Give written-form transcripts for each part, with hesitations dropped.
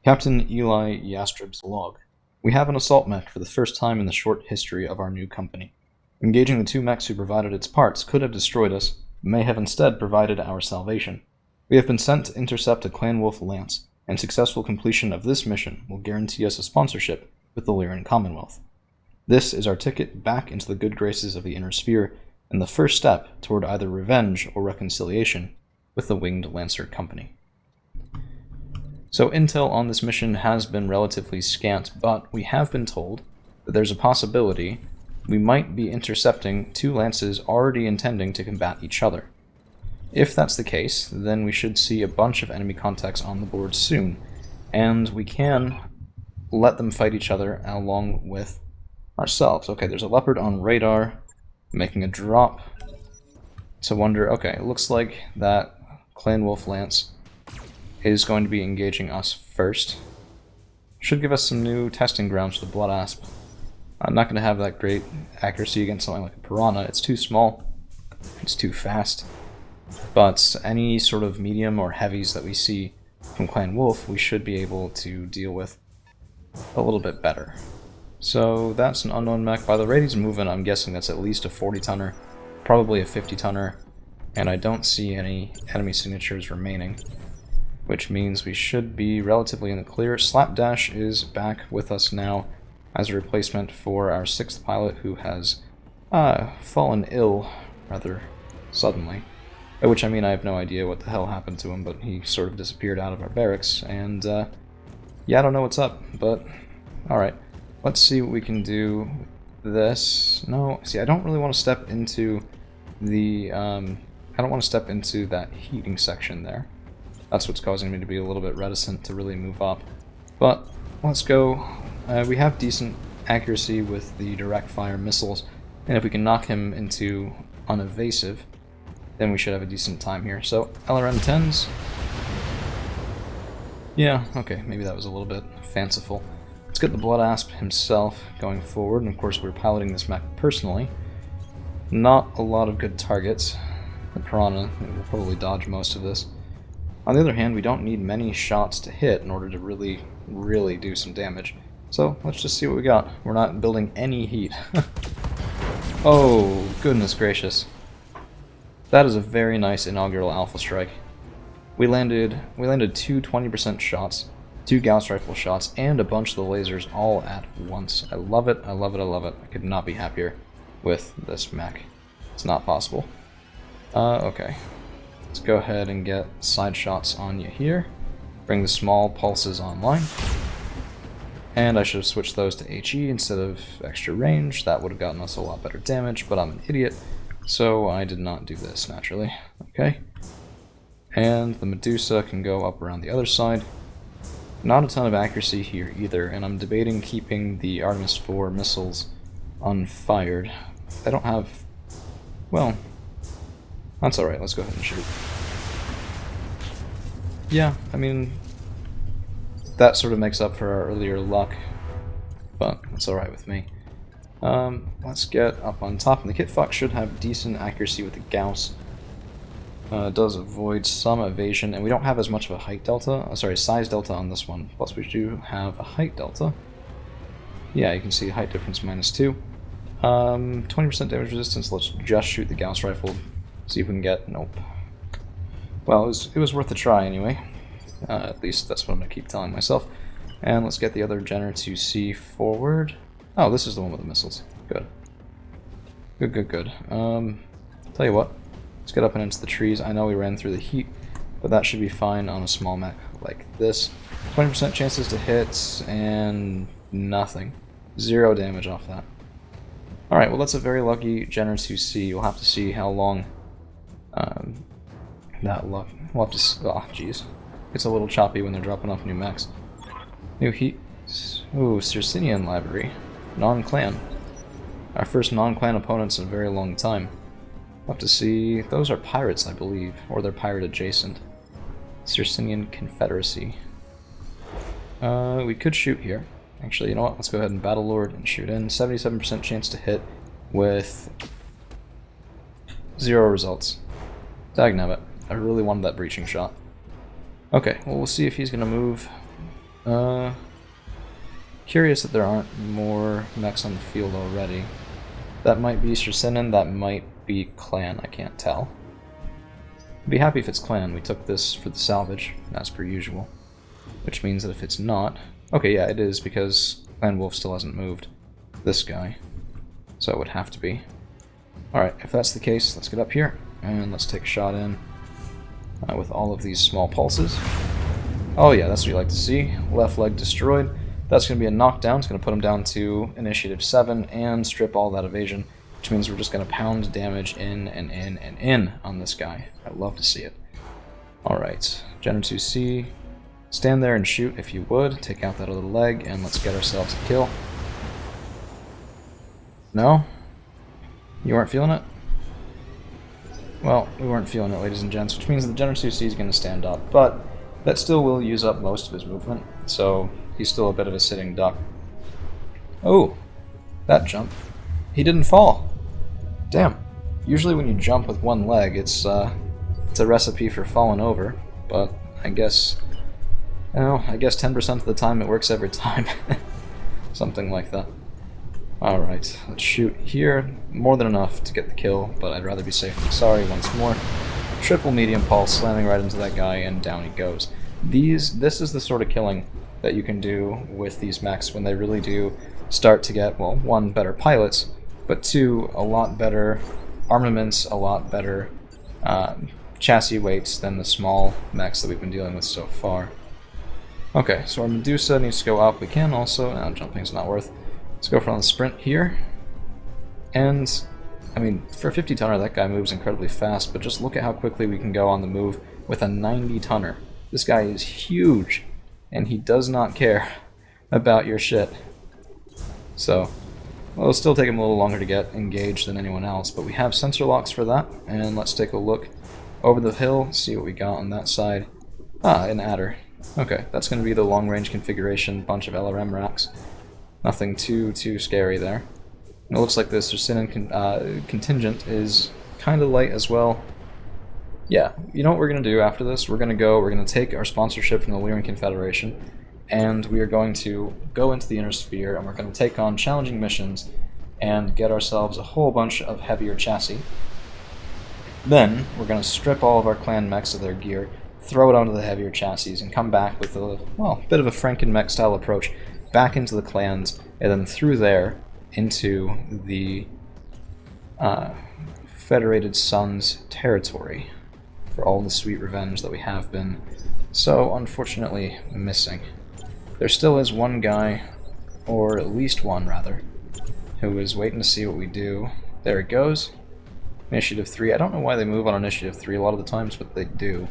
Captain Eli Yastrib's log. We have an assault mech for the first time in the short history of our new company. Engaging the two mechs who provided its parts could have destroyed us, but may have instead provided our salvation. We have been sent to intercept a Clan Wolf Lance, and successful completion of this mission will guarantee us a sponsorship with the Lyran Commonwealth. This is our ticket back into the good graces of the Inner Sphere, and the first step toward either revenge or reconciliation with the Winged Lancer Company. So intel on this mission has been relatively scant, but we have been told that there's a possibility we might be intercepting two lances already intending to combat each other. If that's the case, then we should see a bunch of enemy contacts on the board soon, and we can let them fight each other along with ourselves. Okay, there's a leopard on radar, making a drop. To wonder, okay, it looks like that Clan Wolf Lance is going to be engaging us first. Should give us some new testing grounds for the Blood Asp. I'm not going to have that great accuracy against something like a Piranha. It's too small. It's too fast. But any sort of medium or heavies that we see from Clan Wolf, we should be able to deal with a little bit better. So that's an unknown mech. By the rate he's moving, I'm guessing that's at least a 40-tonner, probably a 50-tonner, and I don't see any enemy signatures remaining, which means we should be relatively in the clear. Slapdash is back with us now as a replacement for our 6th pilot, who has fallen ill rather suddenly. By which I mean I have no idea what the hell happened to him, but he sort of disappeared out of our barracks, and yeah, I don't know what's up, but alright. Let's see what we can do with this. No, see, I don't really want to step into the, I don't want to step into that heating section there. That's what's causing me to be a little bit reticent to really move up. But let's go. We have decent accuracy with the direct fire missiles, and if we can knock him into unevasive, then we should have a decent time here. So, LRM-10s. Yeah, okay, maybe that was a little bit fanciful. Let's get the Blood Asp himself going forward, and of course we're piloting this mech personally. Not a lot of good targets. The Piranha will probably dodge most of this. On the other hand, we don't need many shots to hit in order to really do some damage. So, let's just see what we got. We're not building any heat. Oh, goodness gracious. That is a very nice inaugural Alpha Strike. We landed 2 20% shots, 2 Gauss Rifle shots, and a bunch of the lasers all at once. I love it, I love it, I love it. I could not be happier with this mech. It's not possible. Okay. Let's go ahead and get side shots on you here. Bring the small pulses online. And I should have switched those to HE instead of extra range. That would have gotten us a lot better damage, but I'm an idiot, so I did not do this, naturally. Okay. And the Medusa can go up around the other side. Not a ton of accuracy here either, and I'm debating keeping the Artemis 4 missiles unfired. I don't have... well, that's alright, let's go ahead and shoot. Yeah, I mean, that sort of makes up for our earlier luck, but that's alright with me. Let's get up on top, and the Kit Fox should have decent accuracy with the Gauss. It does avoid some evasion, and we don't have as much of a height delta, size delta on this one, plus we do have a height delta. Yeah, you can see height difference -2. 20% damage resistance, let's just shoot the Gauss rifle, see if we can get, nope. Well, it was worth a try anyway, at least that's what I'm going to keep telling myself. And let's get the other Jenner to see forward. Oh, this is the one with the missiles, good. Good. Tell you what. Let's get up and into the trees. I know we ran through the heat, but that should be fine on a small mech like this. 20% chances to hit, and nothing. 0 damage off that. Alright, well that's a very lucky Jenner 2C. You'll have to see how long that luck... we'll have to... oh, jeez. It's a little choppy when they're dropping off new mechs. New heat... ooh, Circinian Library. Non-clan. Our first non-clan opponents in a very long time. We'll have to see... those are pirates, I believe. Or they're pirate adjacent. Circinian Confederacy. We could shoot here. Actually, you know what? Let's go ahead and Battle Lord and shoot in. 77% chance to hit with 0 results. Dagnabbit. I really wanted that breaching shot. Okay, well we'll see if he's going to move Curious that there aren't more mechs on the field already. That might be Shirsinen, that might be Clan, I can't tell. I'd be happy if it's Clan. We took this for the salvage, as per usual. Which means that if it's not... Okay, yeah, it is, because Clan Wolf still hasn't moved. This guy. So it would have to be. Alright, if that's the case, let's get up here, and let's take a shot in with all of these small pulses. Oh yeah, that's what you like to see. Left leg destroyed. That's going to be a knockdown. It's going to put him down to Initiative 7 and strip all that evasion, which means we're just going to pound damage in and in and in on this guy. I'd love to see it. Alright, Gen 2C, stand there and shoot if you would. Take out that other leg, and let's get ourselves a kill. No? You weren't feeling it? Well, we weren't feeling it, ladies and gents, which means the Gen 2C is going to stand up, but that still will use up most of his movement, so he's still a bit of a sitting duck. Oh, that jump. He didn't fall. Damn. Usually when you jump with one leg, it's a recipe for falling over, but I guess, you know, I guess 10% of the time it works every time. Something like that. Alright, let's shoot here. More than enough to get the kill, but I'd rather be safe than sorry once more. Triple medium pulse, slamming right into that guy, and down he goes. This is the sort of killing that you can do with these mechs when they really do start to get, well, one, better pilots, but two, a lot better armaments, a lot better chassis weights than the small mechs that we've been dealing with so far. Okay, so our Medusa needs to go up. We can also, no, jumping's not worth. Let's go for on the sprint here. And, I mean, for a 50-tonner, that guy moves incredibly fast, but just look at how quickly we can go on the move with a 90-tonner. This guy is huge, and he does not care about your shit. So, well, it'll still take him a little longer to get engaged than anyone else, but we have sensor locks for that, and let's take a look over the hill, see what we got on that side. Ah, an adder. Okay, that's going to be the long-range configuration, bunch of LRM racks. Nothing too scary there. And it looks like this Shirsinen contingent is kind of light as well. Yeah, you know what we're going to do after this? We're going to take our sponsorship from the Lyran Confederation, and we are going to go into the Inner Sphere, and we're going to take on challenging missions and get ourselves a whole bunch of heavier chassis. Then, we're going to strip all of our clan mechs of their gear, throw it onto the heavier chassis, and come back with a, well, bit of a Franken-mech style approach back into the clans, and then through there into the Federated Sons territory for all the sweet revenge that we have been so unfortunately missing. There still is one guy, or at least one rather, who is waiting to see what we do. There it goes. Initiative 3. I don't know why they move on Initiative 3 a lot of the times, but they do.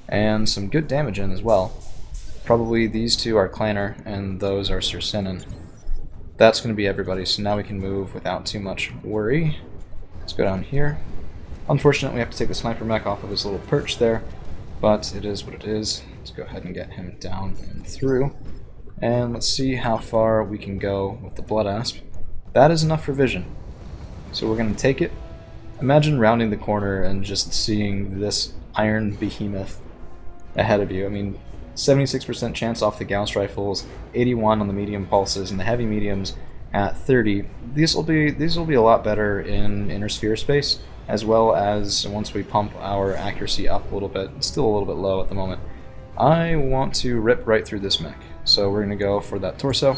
And some good damage in as well. Probably these two are Clanner, and those are Shirsinen. That's going to be everybody, so now we can move without too much worry. Let's go down here. Unfortunately, we have to take the sniper mech off of his little perch there, but it is what it is. Let's go ahead and get him down and through. And let's see how far we can go with the Blood Asp. That is enough for vision. So we're going to take it. Imagine rounding the corner and just seeing this iron behemoth ahead of you. I mean, 76% chance off the Gauss rifles, 81 on the medium pulses, and the heavy mediums at 30. These will be a lot better in inner sphere space, as well as once we pump our accuracy up a little bit. It's still a little bit low at the moment. I want to rip right through this mech, so we're going to go for that torso.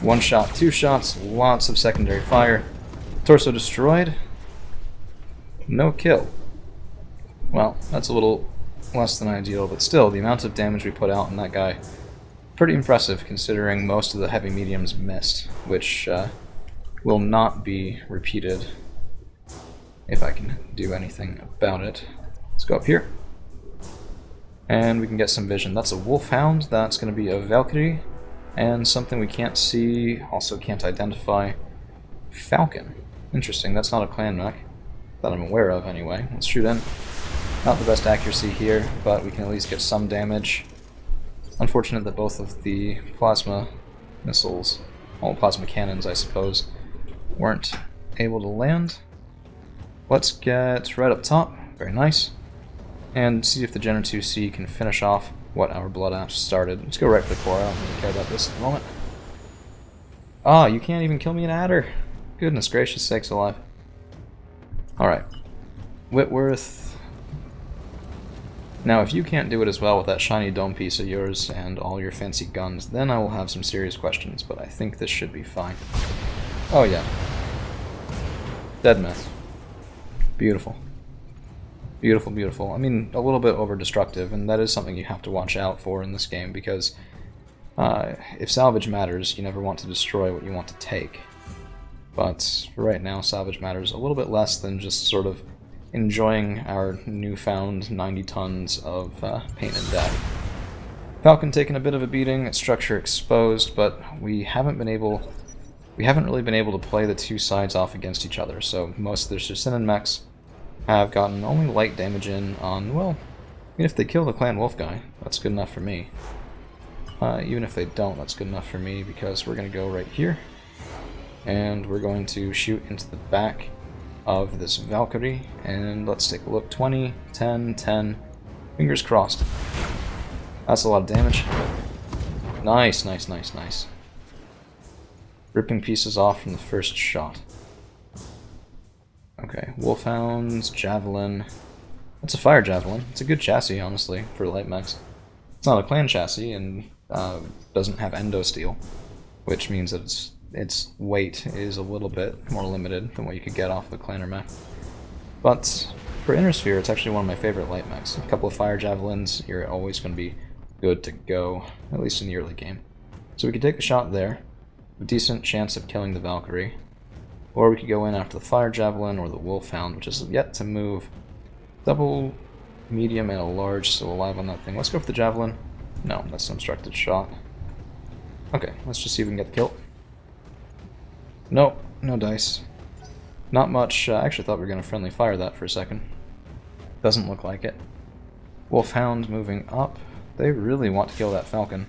One shot, two shots, lots of secondary fire. Torso destroyed. No kill. Well, that's a little less than ideal, but still, the amount of damage we put out on that guy, pretty impressive considering most of the heavy mediums missed, which will not be repeated if I can do anything about it. Let's go up here, and we can get some vision. That's a Wolfhound, that's going to be a Valkyrie, and something we can't see, also can't identify, Falcon. Interesting, that's not a clan mech that I'm aware of anyway. Let's shoot in. Not the best accuracy here, but we can at least get some damage. Unfortunate that both of the plasma missiles, well, plasma cannons I suppose, weren't able to land. Let's get right up top, very nice, and see if the Gen 2C can finish off what our blood apps started. Let's go right for the core. I don't really care about this at the moment. Ah, you can't even kill me an adder. Goodness gracious sakes alive. Alright. Whitworth. Now, if you can't do it as well with that shiny dome piece of yours and all your fancy guns, then I will have some serious questions, but I think this should be fine. Oh yeah. Dead myth. Beautiful. Beautiful, beautiful. I mean, a little bit over-destructive, and that is something you have to watch out for in this game, because if salvage matters, you never want to destroy what you want to take. But for right now, salvage matters a little bit less than just sort of enjoying our newfound 90 tons of pain and death. Falcon taking a bit of a beating, structure exposed, but we haven't really been able to play the two sides off against each other, so most of the Shusinin mechs have gotten only light damage in on, well, even if they kill the Clan Wolf guy, that's good enough for me. Even if they don't, that's good enough for me, because we're going to go right here, and we're going to shoot into the back of this Valkyrie, and let's take a look. 20, 10, 10, fingers crossed. That's a lot of damage. Nice, nice, nice, nice. Ripping pieces off from the first shot. Okay, Wolfhound's Javelin. That's a fire javelin. It's a good chassis, honestly, for light mechs. It's not a clan chassis and doesn't have endo steel, which means that its weight is a little bit more limited than what you could get off the clanner mech. But for Inner Sphere, it's actually one of my favorite light mechs. A couple of fire javelins, you're always going to be good to go, at least in the early game. So we could take a shot there, a decent chance of killing the Valkyrie. Or we could go in after the Fire Javelin or the Wolfhound, which is yet to move. Double, medium, and a large still alive on that thing. Let's go for the Javelin. No, that's an obstructed shot. Okay, let's just see if we can get the kill. Nope, no dice. Not much. I actually thought we were going to friendly fire that for a second. Doesn't look like it. Wolfhound moving up. They really want to kill that Falcon.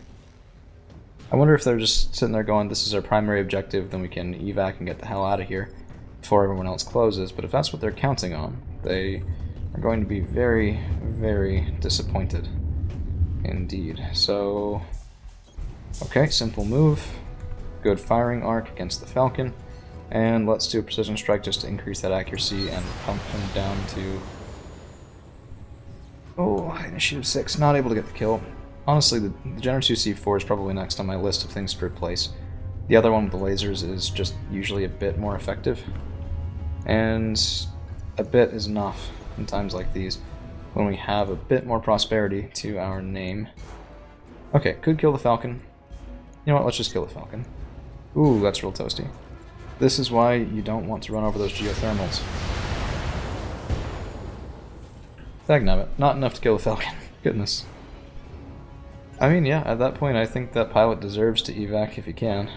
I wonder if they're just sitting there going, this is our primary objective, then we can evac and get the hell out of here before everyone else closes. But if that's what they're counting on, they are going to be very, very disappointed indeed. So, okay, simple move. Good firing arc against the Falcon. And let's do a precision strike just to increase that accuracy and pump him down to... Oh, initiative 6, not able to get the kill. Honestly, the General 2C4 is probably next on my list of things to replace. The other one with the lasers is just usually a bit more effective. And a bit is enough in times like these, when we have a bit more prosperity to our name. Okay, could kill the Falcon. You know what, let's just kill the Falcon. Ooh, that's real toasty. This is why you don't want to run over those geothermals. Dagnabbit, not enough to kill the Falcon. Goodness. I mean, yeah, at that point I think that pilot deserves to evac if he can.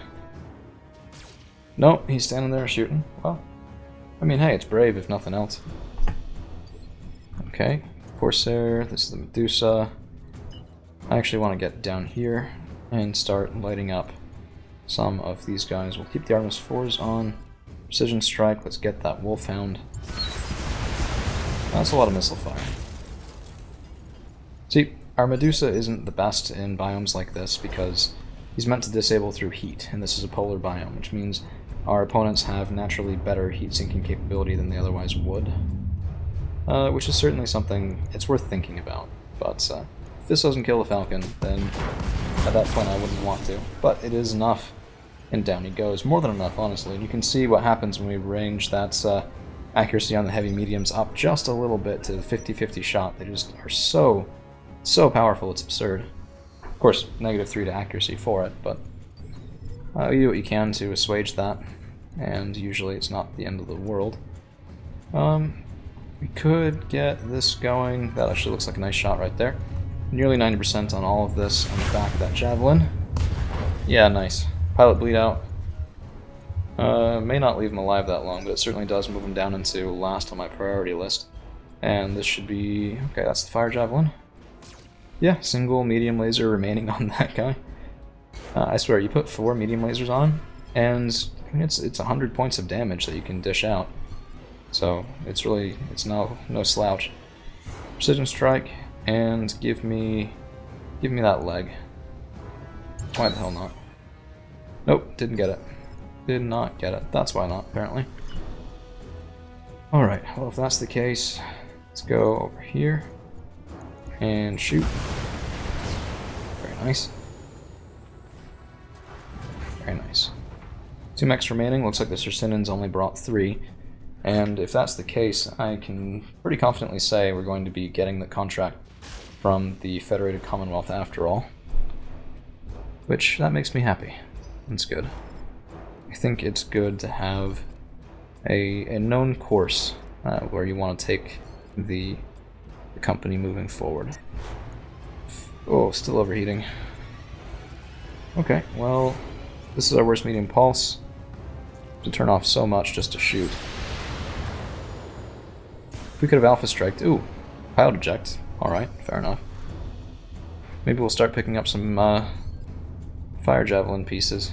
Nope, he's standing there shooting. Well, I mean, hey, it's brave if nothing else. Okay, Corsair, this is the Medusa. I actually want to get down here and start lighting up some of these guys. We'll keep the Artemis 4s on. Precision strike, let's get that Wolfhound. That's a lot of missile fire. See, our Medusa isn't the best in biomes like this because he's meant to disable through heat, and this is a polar biome, which means our opponents have naturally better heat sinking capability than they otherwise would. Which is certainly something it's worth thinking about. But if this doesn't kill the Falcon, then at that point I wouldn't want to. But it is enough, and down he goes. More than enough, honestly. And you can see what happens when we range that accuracy on the heavy mediums up just a little bit to the 50-50 shot. They just are so powerful, it's absurd. Of course, -3 to accuracy for it, but you do what you can to assuage that, and usually it's not the end of the world. We could get this going. That actually looks like a nice shot right there. Nearly 90% on all of this on the back of that Javelin. Yeah, nice. Pilot bleed out. May not leave him alive that long, but it certainly does move him down into last on my priority list. And this should be... okay, that's the Fire Javelin. Yeah, single medium laser remaining on that guy. I swear, you put 4 medium lasers on him, and I mean, it's 100 points of damage that you can dish out. So it's no slouch. Precision strike, and give me Give me that leg. Why the hell not? Nope, didn't get it. Did not get it. That's why not, apparently. Alright, well if that's the case, let's go over here and shoot. Very nice. Very nice. 2 mechs remaining. Looks like the Cercinans only brought 3. And if that's the case, I can pretty confidently say we're going to be getting the contract from the Federated Commonwealth after all. Which, that makes me happy. That's good. I think it's good to have a known course where you want to take the company moving forward. Oh, still overheating. Okay, well, this is our worst medium pulse. To turn off so much just to shoot. If we could have alpha striked. Ooh, pilot eject. Alright, fair enough. Maybe we'll start picking up some fire javelin pieces.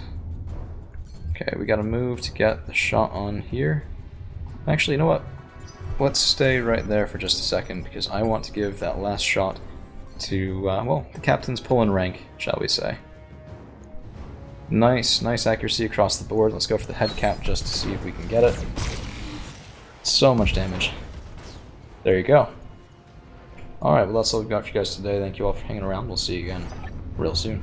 Okay, we gotta move to get the shot on here. Actually, you know what? Let's stay right there for just a second, because I want to give that last shot to, well, the captain's pull-in rank, shall we say. Nice accuracy across the board. Let's go for the head cap just to see if we can get it. So much damage. There you go. Alright, well that's all we've got for you guys today. Thank you all for hanging around. We'll see you again real soon.